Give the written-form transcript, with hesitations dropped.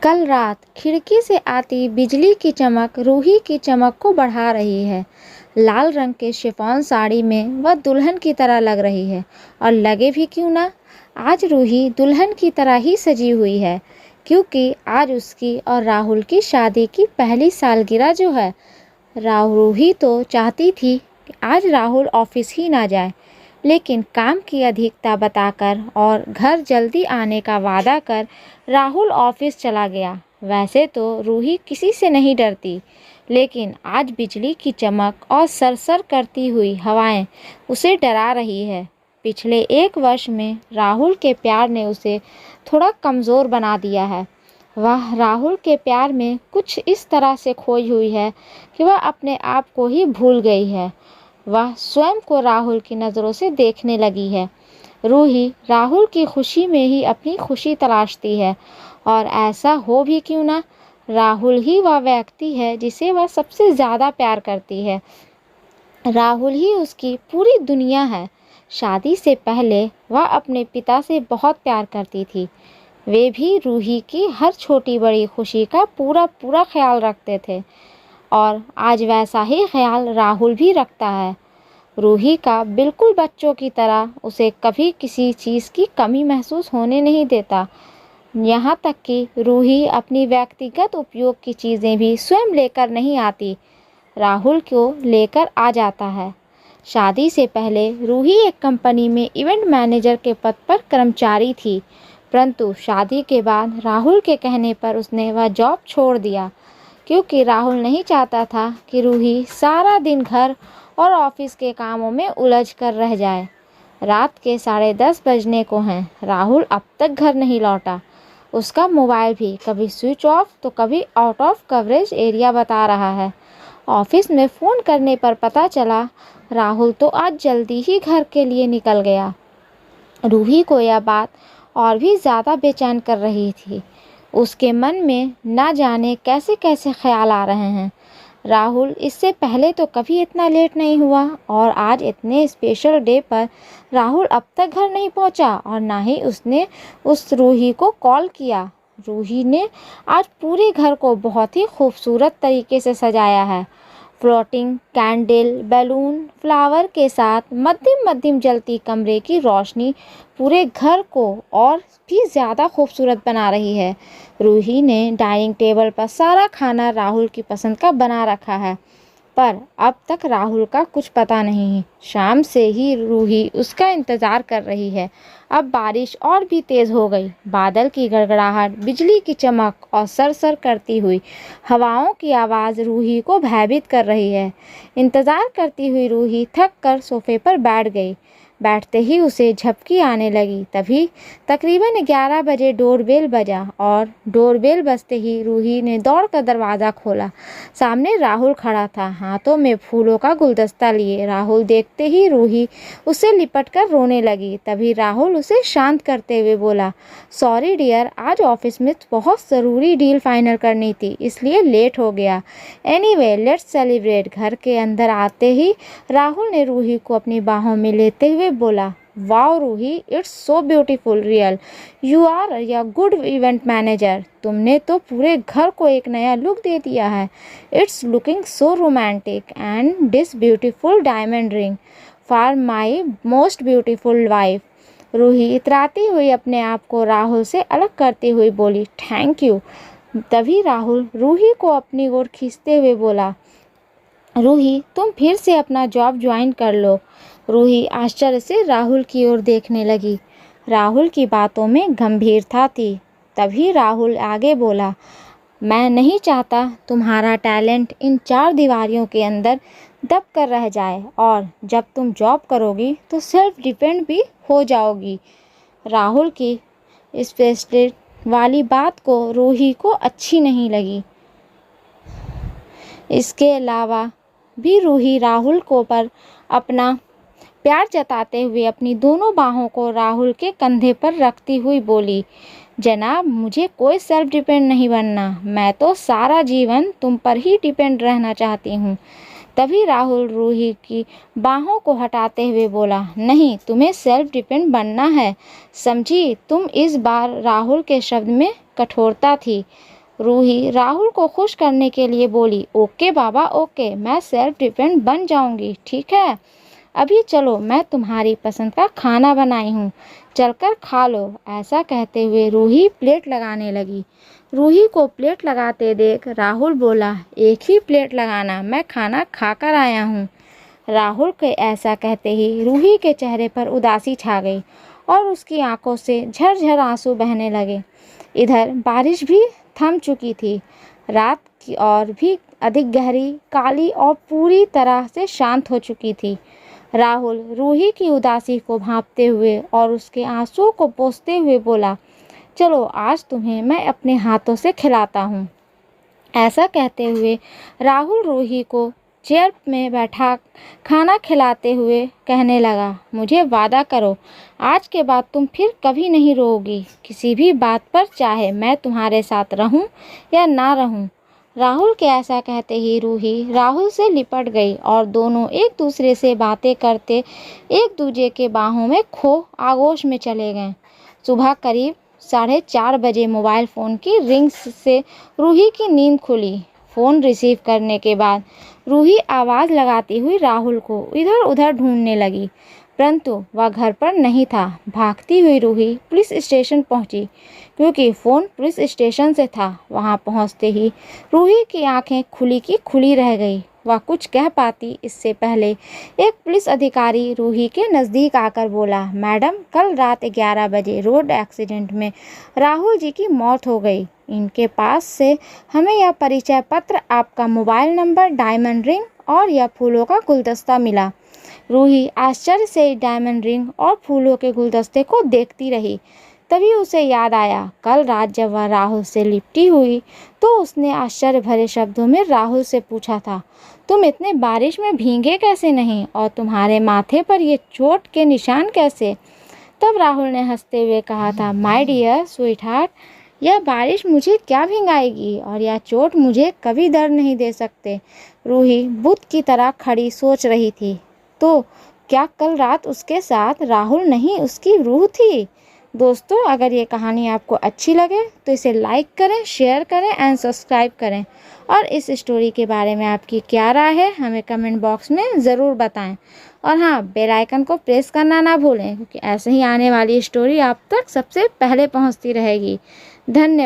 कल रात खिड़की से आती बिजली की चमक रूही की चमक को बढ़ा रही है। लाल रंग के शिफॉन साड़ी में वह दुल्हन की तरह लग रही है, और लगे भी क्यों ना। आज रूही दुल्हन की तरह ही सजी हुई है, क्योंकि आज उसकी और राहुल की शादी की पहली सालगिरह जो है। रूही तो चाहती थी कि आज राहुल ऑफिस ही ना जाए, लेकिन काम की अधिकता बताकर और घर जल्दी आने का वादा कर राहुल ऑफिस चला गया। वैसे तो रूही किसी से नहीं डरती, लेकिन आज बिजली की चमक और सरसर करती हुई हवाएं उसे डरा रही है। पिछले 1 वर्ष में राहुल के प्यार ने उसे थोड़ा कमज़ोर बना दिया है। वह राहुल के प्यार में कुछ इस तरह से खोई हुई है कि वह अपने आप को ही भूल गई है। वह स्वयं को राहुल की नज़रों से देखने लगी है। रूही राहुल की खुशी में ही अपनी खुशी तलाशती है, और ऐसा हो भी क्यों ना। राहुल ही वह व्यक्ति है जिसे वह सबसे ज़्यादा प्यार करती है। राहुल ही उसकी पूरी दुनिया है। शादी से पहले वह अपने पिता से बहुत प्यार करती थी। वे भी रूही की हर छोटी बड़ी खुशी का पूरा पूरा ख्याल रखते थे, और आज वैसा ही ख्याल राहुल भी रखता है। रूही का बिल्कुल बच्चों की तरह उसे कभी किसी चीज़ की कमी महसूस होने नहीं देता। यहाँ तक कि रूही अपनी व्यक्तिगत उपयोग की चीज़ें भी स्वयं लेकर नहीं आती, राहुल को लेकर आ जाता है। शादी से पहले रूही एक कंपनी में इवेंट मैनेजर के पद पर कर्मचारी थी, परंतु शादी के बाद राहुल के कहने पर उसने वह जॉब छोड़ दिया, क्योंकि राहुल नहीं चाहता था कि रूही सारा दिन घर और ऑफिस के कामों में उलझ कर रह जाए। रात के 10:30 बजने को हैं, राहुल अब तक घर नहीं लौटा। उसका मोबाइल भी कभी स्विच ऑफ तो कभी आउट ऑफ कवरेज एरिया बता रहा है। ऑफिस में फ़ोन करने पर पता चला राहुल तो आज जल्दी ही घर के लिए निकल गया। रूही को यह बात और भी ज़्यादा बेचैन कर रही थी। उसके मन में ना जाने कैसे कैसे ख्याल आ रहे हैं। राहुल इससे पहले तो कभी इतना लेट नहीं हुआ, और आज इतने स्पेशल डे पर राहुल अब तक घर नहीं पहुंचा, और ना ही उसने उस रूही को कॉल किया। रूही ने आज पूरे घर को बहुत ही खूबसूरत तरीके से सजाया है। फ्लोटिंग कैंडल, बैलून, फ्लावर के साथ मध्यम मध्यम जलती कमरे की रोशनी पूरे घर को और भी ज़्यादा खूबसूरत बना रही है। रूही ने डाइनिंग टेबल पर सारा खाना राहुल की पसंद का बना रखा है, पर अब तक राहुल का कुछ पता नहीं है। शाम से ही रूही उसका इंतज़ार कर रही है। अब बारिश और भी तेज़ हो गई। बादल की गड़गड़ाहट, बिजली की चमक और सरसर करती हुई हवाओं की आवाज़ रूही को भयभीत कर रही है। इंतज़ार करती हुई रूही थक कर सोफे पर बैठ गई। बैठते ही उसे झपकी आने लगी। तभी तकरीबन 11 बजे डोरबेल बजा, और डोरबेल बजते ही रूही ने दौड़कर दरवाज़ा खोला। सामने राहुल खड़ा था, हाथों में फूलों का गुलदस्ता लिए। राहुल देखते ही रूही उससे लिपटकर रोने लगी। तभी राहुल उसे शांत करते हुए बोला, सॉरी डियर, आज ऑफिस में बहुत ज़रूरी डील फाइनल करनी थी, इसलिए लेट हो गया। Anyway let's celebrate. घर के अंदर आते ही राहुल ने रूही को अपनी बाहों में लेते हुए बोला, wow Ruhi, it's so beautiful, real you are या गुड इवेंट मैनेजर। तुमने तो पूरे घर को एक नया लुक दे दिया है। It's looking so romantic, and this beautiful diamond ring for my most beautiful wife. Roohi इतराती हुई अपने आप को राहुल से अलग करती हुई बोली, थैंक यू। तभी राहुल रूही को अपनी ओर खींचते हुए बोला, रूही तुम फिर से अपना जॉब ज्वाइन कर लो। रूही आश्चर्य से राहुल की ओर देखने लगी। राहुल की बातों में गंभीरता थी। तभी राहुल आगे बोला, मैं नहीं चाहता तुम्हारा टैलेंट इन 4 दीवारों के अंदर दब कर रह जाए, और जब तुम जॉब करोगी तो सेल्फ डिपेंड भी हो जाओगी। राहुल की स्पेशलिस्ट वाली बात को रूही को अच्छी नहीं लगी। इसके अलावा भी रूही राहुल को पर अपना प्यार जताते हुए अपनी दोनों बाहों को राहुल के कंधे पर रखती हुई बोली, जनाब मुझे कोई सेल्फ डिपेंड नहीं बनना, मैं तो सारा जीवन तुम पर ही डिपेंड रहना चाहती हूँ। तभी राहुल रूही की बाहों को हटाते हुए बोला, नहीं, तुम्हें सेल्फ डिपेंड बनना है, समझी। तुम इस बार राहुल के शब्द में कठोरता थी। रूही राहुल को खुश करने के लिए बोली, ओके बाबा ओके, मैं सेल्फ डिपेंड बन जाऊंगी, ठीक है। अभी चलो, मैं तुम्हारी पसंद का खाना बनाई हूँ, चलकर खा लो। ऐसा कहते हुए रूही प्लेट लगाने लगी। रूही को प्लेट लगाते देख राहुल बोला, एक ही प्लेट लगाना, मैं खाना खाकर आया हूँ। राहुल के ऐसा कहते ही रूही के चेहरे पर उदासी छा गई और उसकी आंखों से झरझर आंसू बहने लगे। इधर बारिश भी थम चुकी थी। रात की और भी अधिक गहरी, काली और पूरी तरह से शांत हो चुकी थी। राहुल रूही की उदासी को भांपते हुए और उसके आंसुओं को पोंछते हुए बोला, चलो आज तुम्हें मैं अपने हाथों से खिलाता हूँ। ऐसा कहते हुए राहुल रूही को चेयर में बैठा खाना खिलाते हुए कहने लगा, मुझे वादा करो, आज के बाद तुम फिर कभी नहीं रोओगी किसी भी बात पर, चाहे मैं तुम्हारे साथ रहूं या ना रहूं। राहुल के ऐसा कहते ही रूही राहुल से लिपट गई और दोनों एक दूसरे से बातें करते एक दूसरे के बाहों में खो आगोश में चले गए। सुबह करीब 4:30 बजे मोबाइल फ़ोन की रिंग से रूही की नींद खुली। फ़ोन रिसीव करने के बाद रूही आवाज़ लगाती हुई राहुल को इधर उधर ढूंढने लगी, परंतु वह घर पर नहीं था। भागती हुई रूही पुलिस स्टेशन पहुंची, क्योंकि फ़ोन पुलिस स्टेशन से था। वहां पहुंचते ही रूही की आंखें खुली की खुली रह गई। वह कुछ कह पाती इससे पहले एक पुलिस अधिकारी रूही के नज़दीक आकर बोला, मैडम, कल रात 11 बजे रोड एक्सीडेंट में राहुल जी की मौत हो गई। इनके पास से हमें यह परिचय पत्र, आपका मोबाइल नंबर, डायमंड रिंग और यह फूलों का गुलदस्ता मिला। रूही आश्चर्य से डायमंड रिंग और फूलों के गुलदस्ते को देखती रही। तभी उसे याद आया, कल रात जब वह राहुल से लिपटी हुई तो उसने आश्चर्य भरे शब्दों में राहुल से पूछा था, तुम इतने बारिश में भीगे कैसे नहीं, और तुम्हारे माथे पर ये चोट के निशान कैसे। तब राहुल ने हंसते हुए कहा था, माय डियर स्वीट हार्ट, यह बारिश मुझे क्या भिंगाएगी और यह चोट मुझे कभी दर्द नहीं दे सकते। रूही बुत की तरह खड़ी सोच रही थी, तो क्या कल रात उसके साथ राहुल नहीं उसकी रूह थी। दोस्तों, अगर ये कहानी आपको अच्छी लगे तो इसे लाइक करें, शेयर करें एंड सब्सक्राइब करें। और इस स्टोरी के बारे में आपकी क्या राय है हमें कमेंट बॉक्स में ज़रूर बताएं। और हाँ, बेल आइकन को प्रेस करना ना भूलें, क्योंकि ऐसे ही आने वाली स्टोरी आप तक सबसे पहले पहुंचती रहेगी। धन्यवाद।